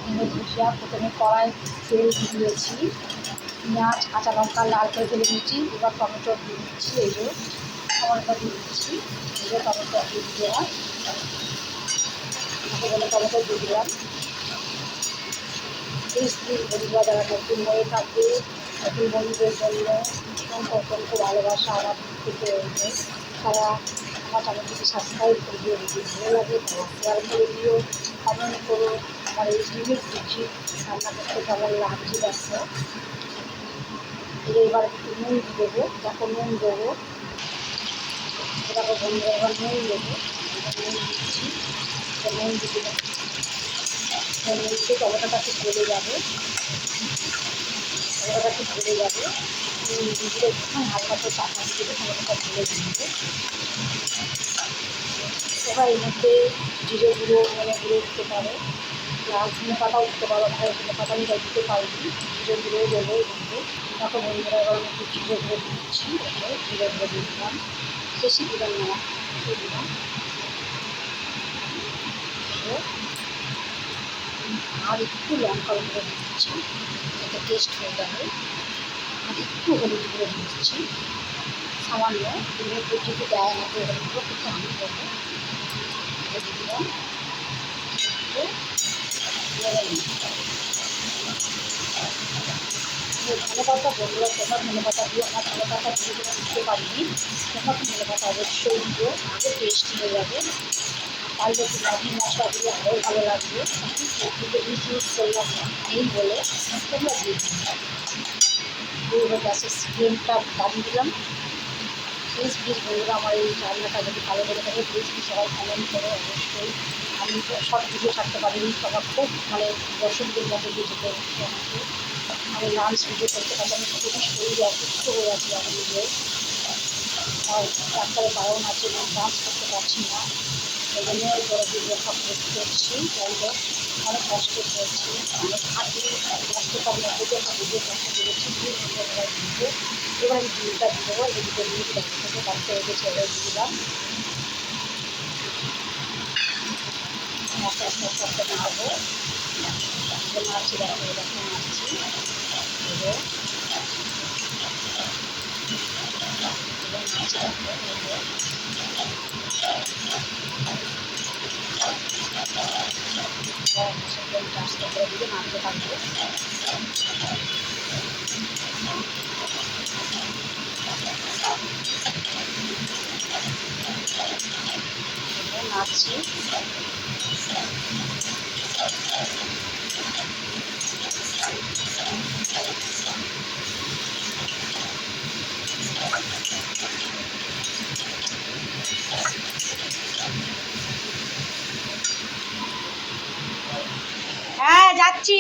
ভেঙে ভুজিয়া প্রথমে কড়াই তেল দিয়েছি, পেঁয়াজ কাঁচা লঙ্কা লাল করে ফেলে দিয়েছি। এবার টমেটো দিয়ে দিচ্ছি, এই যে টমেটো দিয়ে দিচ্ছি, এই যে টমেটো দিয়ে দিলাম, টমেটো দিয়ে দিলাম। প্লিজ বন্ধুরা যারা নতুন হয়ে থাকবে, নতুন বন্ধুদের জন্য অত্যন্ত ভালোবাসা আমার থেকে রয়েছে, তারা আমার চ্যানেলটিকে সাবস্ক্রাইব করে দিও, যদি ভালো লাগে তারা শেয়ার করে দিও, কমেন্ট করো। আমার এই ইউনিক বুঝি রান্না করতে কেমন লাগছে দেখো। এবার একটু নুন দেবো, দেখো নুন দেবো, দেখো বন্ধুরা এবার নুন দেবো, নুন দিচ্ছি, নুন দিতে নুনকে টমেটোটা একটু গলে যাবে, টমেটোটা একটু গলে যাবে, নুন দিয়ে একটু হালকা করে চাপা দিয়ে টমেটোটা গলে দিতে। এবার এর মধ্যে জিরে গুঁড়ো ধনে গুঁড়ো দিতে পারো, আর ধনে পাতাও দিতে পারো, ভালো ধনে পাতা আমি দিতে পারিনি, জিরে গুঁড়ো দেবো এর মধ্যে। তখন বন্ধুরা এবার একটু জিরে গুঁড়ো দিচ্ছি, জিরে গুঁড়ো দিয়ে দিলাম, বেশি দিলাম না, দিয়ে দিলাম। আর একটু লঙ্কা গুঁড়ো দিচ্ছি, যাতে টেস্ট হয়ে যাবে। আর একটু হলুদ গুঁড়ো দিচ্ছি সামান্য, যদি দেয় না তো হলুদ গুঁড়ো কিন্তু আমি দেবো, দিয়ে দিলাম। ধনে পাতা বন্ধুরা তোমরা ধনে পাতা দিও, আমার ধনে পাতা দিয়ে দিতে পারিনি, তোমরা ধনে পাতা অবশ্যই দিও, আগে টেস্ট হয়ে যাবে। পারলে একটু ম্যাগি মশলা দিলে আরও ভালো লাগবে, কিন্তু ইউজ করলাম না এই বলে তোমরা দিয়ে দিই। গ্যাসের ফ্লেমটা বাড়িয়ে দিলাম। প্লিজ বন্ধুরা আমার এই রান্নাটা যদি ভালো লেগে থাকে প্লিজ সবাই কমেন্ট করো অবশ্যই। আমি তো শর্ট ভিডিও ছাড়তে পারিনি, সবার খুব দর্শকদের মধ্যে দিয়ে যেতে হচ্ছে আমাকে। আমি ডান্স ভিডিও করতে পারছি, আমি খুবই শরীরে অসুস্থ হয়ে আছি আমি নিজে, আর ডাক্তারের কারণ আছে, আমি ডান্স করতে পারছি না, এই জন্য বড় ভিডিও সব করছি। যাই হোক অনেক কষ্ট করছি, অনেক খাটি কষ্টকার মধ্যে একটা ভিডিও করতে পেরেছি। ভিডিও এবার আমি ডিমটা দিয়ে দেবো, এই দুটো ডিম থেকে বাড়িতে রেখে ছেড়ে দিলাম। আস্তে আস্তে আস্তে আস্তে নাড়বো, নাড়ছি দেখো, এরকম নাড়ছি, নাড়ছি দেখো, আস্তে করে দিয়ে নাড়তে থাকবো। নাড়ছি, হ্যাঁ যাচ্ছি।